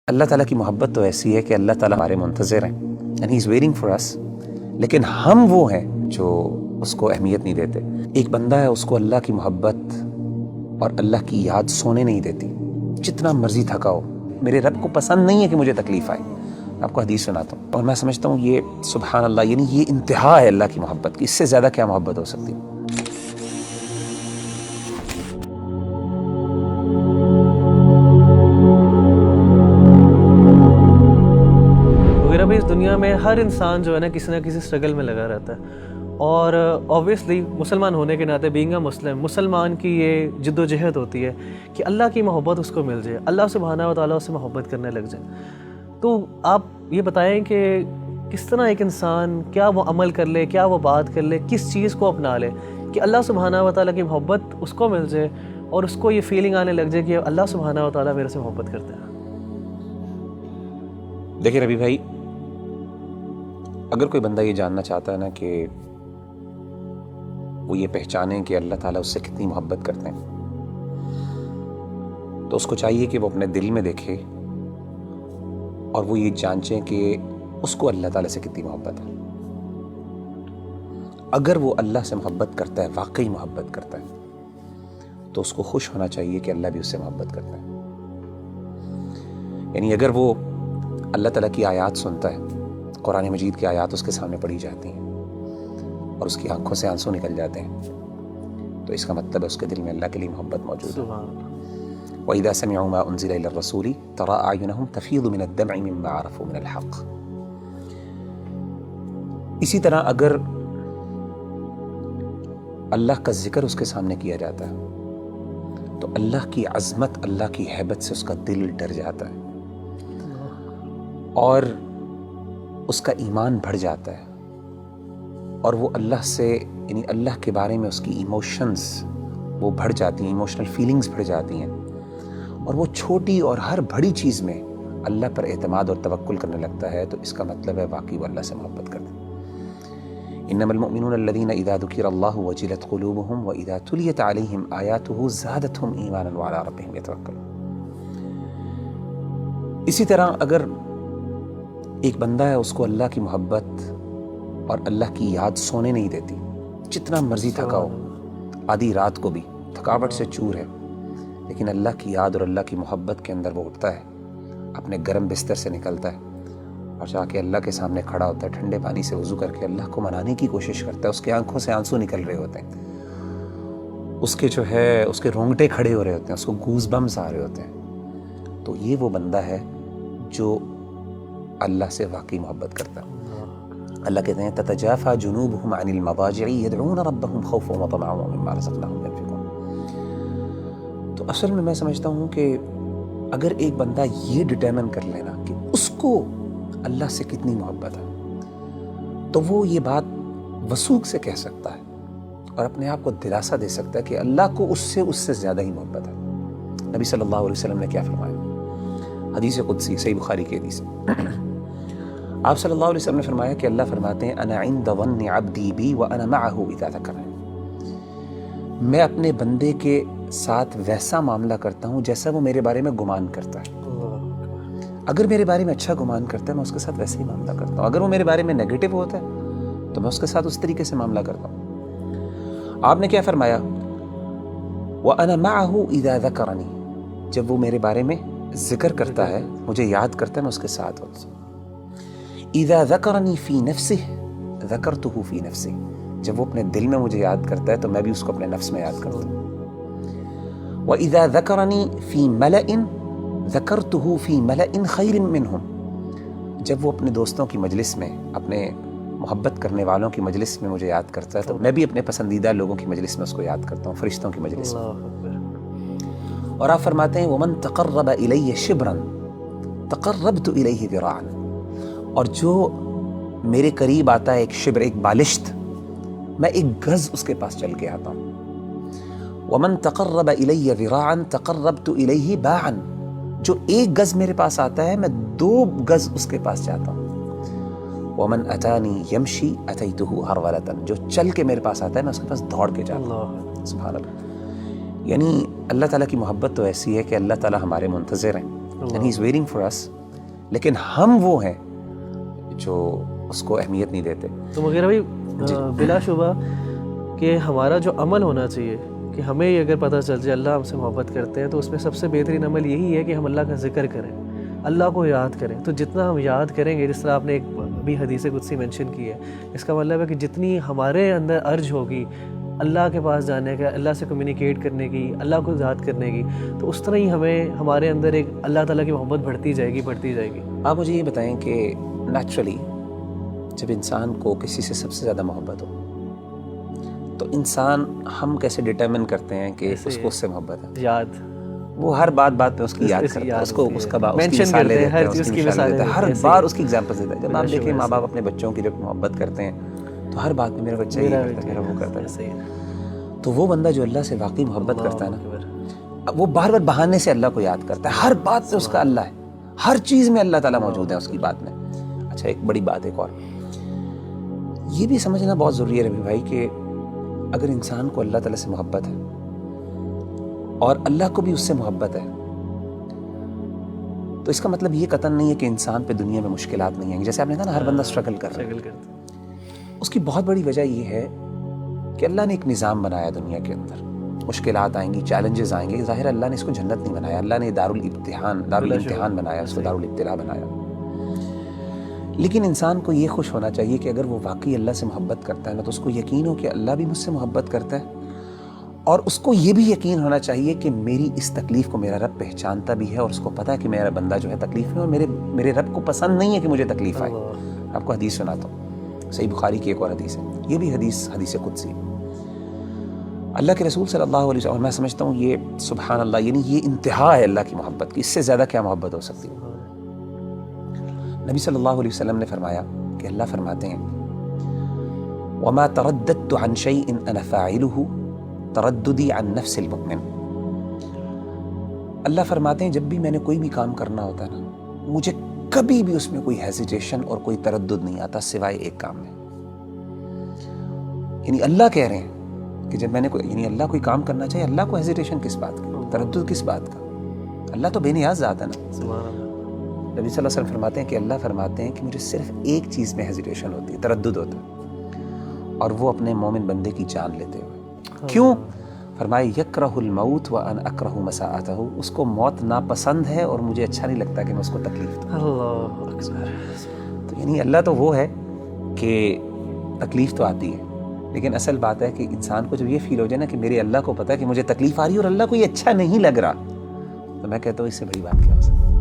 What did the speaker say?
اللہ تعالیٰ کی محبت تو ایسی ہے کہ اللہ تعالیٰ ہمارے منتظر ہیں and he is waiting for us, لیکن ہم وہ ہیں جو اس کو اہمیت نہیں دیتے۔ ایک بندہ ہے، اس کو اللہ کی محبت اور اللہ کی یاد سونے نہیں دیتی، جتنا مرضی تھکا ہو۔ میرے رب کو پسند نہیں ہے کہ مجھے تکلیف آئے۔ آپ کو حدیث سناتا ہوں اور میں سمجھتا ہوں یہ سبحان اللہ، یعنی یہ انتہا ہے اللہ کی محبت کی، اس سے زیادہ کیا محبت ہو سکتی؟ اس دنیا میں ہر انسان جو ہے نا کسی نہ کسی اسٹرگل میں لگا رہتا ہے، اور اوبویسلی مسلمان ہونے کے ناطے بینگ اے مسلمان کی یہ جد و جہد ہوتی ہے کہ اللہ کی محبت اس کو مل جائے، اللہ سبحانہ و تعالیٰ اس سے محبت کرنے لگ جائے۔ تو آپ یہ بتائیں کہ کس طرح ایک انسان کیا وہ عمل کر لے، کیا وہ بات کر لے، کس چیز کو اپنا لے کہ اللہ سبحانہ و تعالیٰ کی محبت اس کو مل جائے اور اس کو یہ فیلنگ آنے لگ جائے کہ اللہ سبحانہ و تعالیٰ میرے سے محبت کرتے ہیں۔ دیکھیں ربی بھائی، اگر کوئی بندہ یہ جاننا چاہتا ہے نا کہ وہ یہ پہچانیں کہ اللہ تعالیٰ اس سے کتنی محبت کرتے ہیں، تو اس کو چاہیے کہ وہ اپنے دل میں دیکھے اور وہ یہ جانچیں کہ اس کو اللہ تعالیٰ سے کتنی محبت ہے۔ اگر وہ اللہ سے محبت کرتا ہے، واقعی محبت کرتا ہے، تو اس کو خوش ہونا چاہیے کہ اللہ بھی اس سے محبت کرتا ہے۔ یعنی اگر وہ اللہ تعالیٰ کی آیات سنتا ہے، قرآن مجید کی آیات اس کے سامنے پڑھی جاتی ہیں اور اس کی آنکھوں سے آنسو نکل جاتے ہیں، تو اس کا مطلب ہے اس کے دل میں اللہ کے لیے محبت موجود ہے۔ وَإِذَا سَمِعُوا مَا أُنزِلَ إِلَى الرَّسُولِ تَرَىٰ أَعْيُنَهُمْ تَفِيضُ مِنَ الدَّمْعِ مِمَّا عَرَفُوا مِنَ الْحَقِّ۔ اسی طرح اگر اللہ کا ذکر اس کے سامنے کیا جاتا ہے تو اللہ کی عظمت، اللہ کی ہیبت سے اس کا دل ڈر جاتا ہے اور اس کا ایمان بڑھ جاتا ہے، اور وہ اللہ سے، یعنی اللہ کے بارے میں اس کی ایموشنز وہ بڑھ جاتی ہیں، ایموشنل فیلنگز بڑھ جاتی ہیں، اور وہ چھوٹی اور ہر بڑی چیز میں اللہ پر اعتماد اور توکل کرنے لگتا ہے، تو اس کا مطلب ہے واقعی وہ اللہ سے محبت کرتا ہے۔ انما المؤمنون الذين اذا ذكر الله وجلت قلوبهم واذا تليت عليهم آياته زادتهم ایمانا وعلى ربهم يتوکلون۔ اسی طرح اگر ایک بندہ ہے، اس کو اللہ کی محبت اور اللہ کی یاد سونے نہیں دیتی، جتنا مرضی تھکا ہو، آدھی رات کو بھی تھکاوٹ سے چور ہے، لیکن اللہ کی یاد اور اللہ کی محبت کے اندر وہ اٹھتا ہے، اپنے گرم بستر سے نکلتا ہے اور جا کے اللہ کے سامنے کھڑا ہوتا ہے، ٹھنڈے پانی سے وضو کر کے اللہ کو منانے کی کوشش کرتا ہے، اس کے آنکھوں سے آنسو نکل رہے ہوتے ہیں، اس کے جو ہے اس کے رونگٹے کھڑے ہو رہے ہوتے ہیں، اس کو گوز بمز آ رہے ہوتے ہیں، تو یہ وہ بندہ ہے جو اللہ سے واقعی محبت کرتا ہے۔ اللہ کہتے ہیں تتجافى جنوبهم عن المضاجع يدعون ربهم خوفا وطمعا ومما رزقناهم ينفقون۔ تو اصل میں سمجھتا ہوں کہ اگر ایک بندہ یہ ڈٹرمن کر لینا کہ اس کو اللہ سے کتنی محبت ہے، تو وہ یہ بات وثوق سے کہہ سکتا ہے اور اپنے آپ کو دلاسا دے سکتا ہے کہ اللہ کو اس سے زیادہ ہی محبت ہے۔ نبی صلی اللہ علیہ وسلم نے کیا فرمایا؟ حدیث قدسی، صحیح بخاری کی حدیث، آپ صلی اللہ علیہ وسلم نے فرمایا کہ اللہ فرماتے ہیں انا عند ظن عبدی بی وانا معه اذا ذکرنی، میں اپنے بندے کے ساتھ ویسا معاملہ کرتا ہوں جیسا وہ میرے بارے میں گمان کرتا ہے۔ اگر میرے بارے میں اچھا گمان کرتا ہے، میں اس کے ساتھ ویسے ہی معاملہ کرتا ہوں، اگر وہ میرے بارے میں نیگیٹو ہوتا ہے تو میں اس کے ساتھ اس طریقے سے معاملہ کرتا ہوں۔ آپ نے کیا فرمایا؟ وانا معه اذا ذکرنی، جب وہ میرے بارے میں ذکر کرتا ہے، مجھے یاد کرتا ہے، میں اس کے ساتھ ہوتا ہوں۔ اذا ذکرنی فی نفسہ ذکرتہ فی نفسی، جب وہ اپنے دل میں مجھے یاد کرتا ہے تو میں بھی اس کو اپنے نفس میں یاد کرتا ہوں۔ وَإِذَا ذَكَرَنِي فِي مَلَئٍ ذَكَرْتُهُ فِي مَلَئٍ خَيْرٍ مِّنْهُمْ، جب وہ اپنے دوستوں کی مجلس میں، اپنے محبت کرنے والوں کی مجلس میں مجھے یاد کرتا ہے تو میں بھی اپنے پسندیدہ لوگوں کی مجلس میں اس کو یاد کرتا ہوں، فرشتوں کی مجلس میں۔ اور آپ فرماتے ہیں وَمَن تَقَرَّبَ إِلَيَّ شِبْرًا تَقَرَّبْتُ إِلَيْهِ ذِرَاعًا، اور جو میرے قریب آتا ہے ایک شبر، ایک بالشت، میں ایک گز اس کے پاس چل کے آتا ہوں۔ وَمَن تَقَرَّبَ إِلَيَّ ذِرَاعًا تَقَرَّبْتُ إِلَيْهِ بَاعًا، جو ایک گز میرے پاس آتا ہے میں 2 گز اس کے پاس جاتا ہوں۔ وَمَنْ أَتَانِي يَمْشِي أَتَيْتُهُ هَرْوَلَةً، جو چل کے میرے پاس آتا ہے میں اس کے پاس دوڑ کے جاتا ہوں۔ سبحان اللہ۔ یعنی اللہ تعالیٰ کی محبت تو ایسی ہے کہ اللہ تعالیٰ ہمارے منتظر ہیں، and he is waiting for us. لیکن ہم وہ ہیں جو اس کو اہمیت نہیں دیتے. تو مغیرہ بھائی بلا شبہ کہ ہمارا جو عمل ہونا چاہیے کہ ہمیں یہ اگر پتہ چل جائے اللہ ہم سے محبت کرتے ہیں تو اس میں سب سے بہترین عمل یہی ہے کہ ہم اللہ کا ذکر کریں, اللہ کو یاد کریں. تو جتنا ہم یاد کریں گے, جس طرح آپ نے ایک بھی حدیث قدسی مینشن کی ہے, اس کا مطلب ہے کہ جتنی ہمارے اندر ارج ہوگی اللہ کے پاس جانے کا, اللہ سے کمیونیکیٹ کرنے کی, اللہ کو یاد کرنے کی, تو اس طرح ہی ہمارے اندر ایک اللہ تعالیٰ کی محبت بڑھتی جائے گی. آپ مجھے یہ بتائیں کہ نیچرلی جب انسان کو کسی سے سب سے زیادہ محبت ہو تو انسان ہم کیسے ڈٹرمن کرتے ہیں کہ اس کو اس سے محبت ہے؟ یاد, وہ ہر بات پہ اس کی یاد کرتا ہے, اس کو اس کا مثالیں دیتا ہے, اس کی مثالیں دیتا ہے, ہر بار اس کی ایگزامپل دیتا ہے. جب آپ دیکھیں ماں باپ اپنے بچوں کی جب محبت کرتے ہیں تو ہر بات میں میرا بچہ یہ کرتا ہے, میرا وہ کرتا ہے. تو وہ بندہ جو اللہ سے واقعی محبت کرتا ہے نا, وہ بار بار بہانے سے اللہ کو یاد کرتا ہے. ہر بات پہ اس کا اللہ ہے, ہر چیز میں اللہ تعالیٰ موجود ہے اس کی بات میں. اچھا ایک بڑی بات ایک اور یہ بھی سمجھنا بہت ضروری ہے ربی بھائی کہ اگر انسان کو اللہ تعالیٰ سے محبت ہے اور اللہ کو بھی اس سے محبت ہے تو اس کا مطلب یہ قطعاً نہیں ہے کہ انسان پہ دنیا میں مشکلات نہیں آئیں گی. جیسے آپ نے کہا نا ہر بندہ اسٹرگل کر رہا ہے, اس کی بہت بڑی وجہ یہ ہے کہ اللہ نے ایک نظام بنایا دنیا کے اندر. مشکلات آئیں گی, چیلنجز آئیں گے. ظاہر اللہ نے اس کو جنت نہیں بنایا, اللہ نے دارالامتحان بنایا, اس کو دارالابتلاء بنایا. لیکن انسان کو یہ خوش ہونا چاہیے کہ اگر وہ واقعی اللہ سے محبت کرتا ہے نا تو اس کو یقین ہو کہ اللہ بھی مجھ سے محبت کرتا ہے, اور اس کو یہ بھی یقین ہونا چاہیے کہ میری اس تکلیف کو میرا رب پہچانتا بھی ہے, اور اس کو پتہ ہے کہ میرا بندہ جو ہے تکلیف میں, اور میرے رب کو پسند نہیں ہے کہ مجھے تکلیف آئے. آپ کو حدیث سناتا ہوں, صحیح بخاری کی ایک اور حدیث ہے, یہ بھی حدیث قدسی. اللہ کے رسول صلی اللہ علیہ وسلم, میں سمجھتا ہوں یہ سبحان اللہ, یعنی یہ انتہا ہے اللہ کی محبت کی, اس سے زیادہ کیا محبت ہو سکتی ہے. نبی صلی اللہ علیہ وسلم نے فرمایا کہ اللہ فرماتے ہیں وَمَا تَرَدَّدْتُ عَنْ شَيْءٍ أَنَا فَاعِلُهُ تَرَدُّدِي عَنْ نَفْسِ الْمُؤْمِنِ. اللہ فرماتے ہیں جب بھی میں نے کوئی بھی کام کرنا ہوتا ہے نا, مجھے کبھی بھی اس میں کوئی ہیزیٹیشن اور کوئی تردد نہیں آتا سوائے ایک کام میں. یعنی اللہ کہہ رہے ہیں کہ جب میں نے یعنی اللہ کوئی کام کرنا چاہیے, اللہ کو ہیزیٹیشن کس بات کا, تردد کس بات کا؟ اللہ تو بے نیاز ذات ہے نا. نبی صلی اللہ علیہ وسلم فرماتے ہیں کہ اللہ فرماتے ہیں کہ مجھے صرف ایک چیز میں ہیزیٹیشن ہوتی ہے, تردد ہوتا ہے, اور وہ اپنے مومن بندے کی جان لیتے ہوئے. کیوں؟ فرمائے یکرہ الموت وانا اکرہ مساءتہ, اس کو موت ناپسند ہے اور مجھے اچھا نہیں لگتا کہ میں اس کو تکلیف دوں. اللہ اکبر. تو یعنی اللہ تو وہ ہے کہ تکلیف تو آتی ہے, لیکن اصل بات ہے کہ انسان کو جب یہ فیل ہو جائے نا کہ میرے اللہ کو پتہ ہے کہ مجھے تکلیف آ رہی ہے اور اللہ کو یہ اچھا نہیں لگ رہا, تو میں کہتا ہوں اس سے بڑی بات کیا ہو سکتی ہے.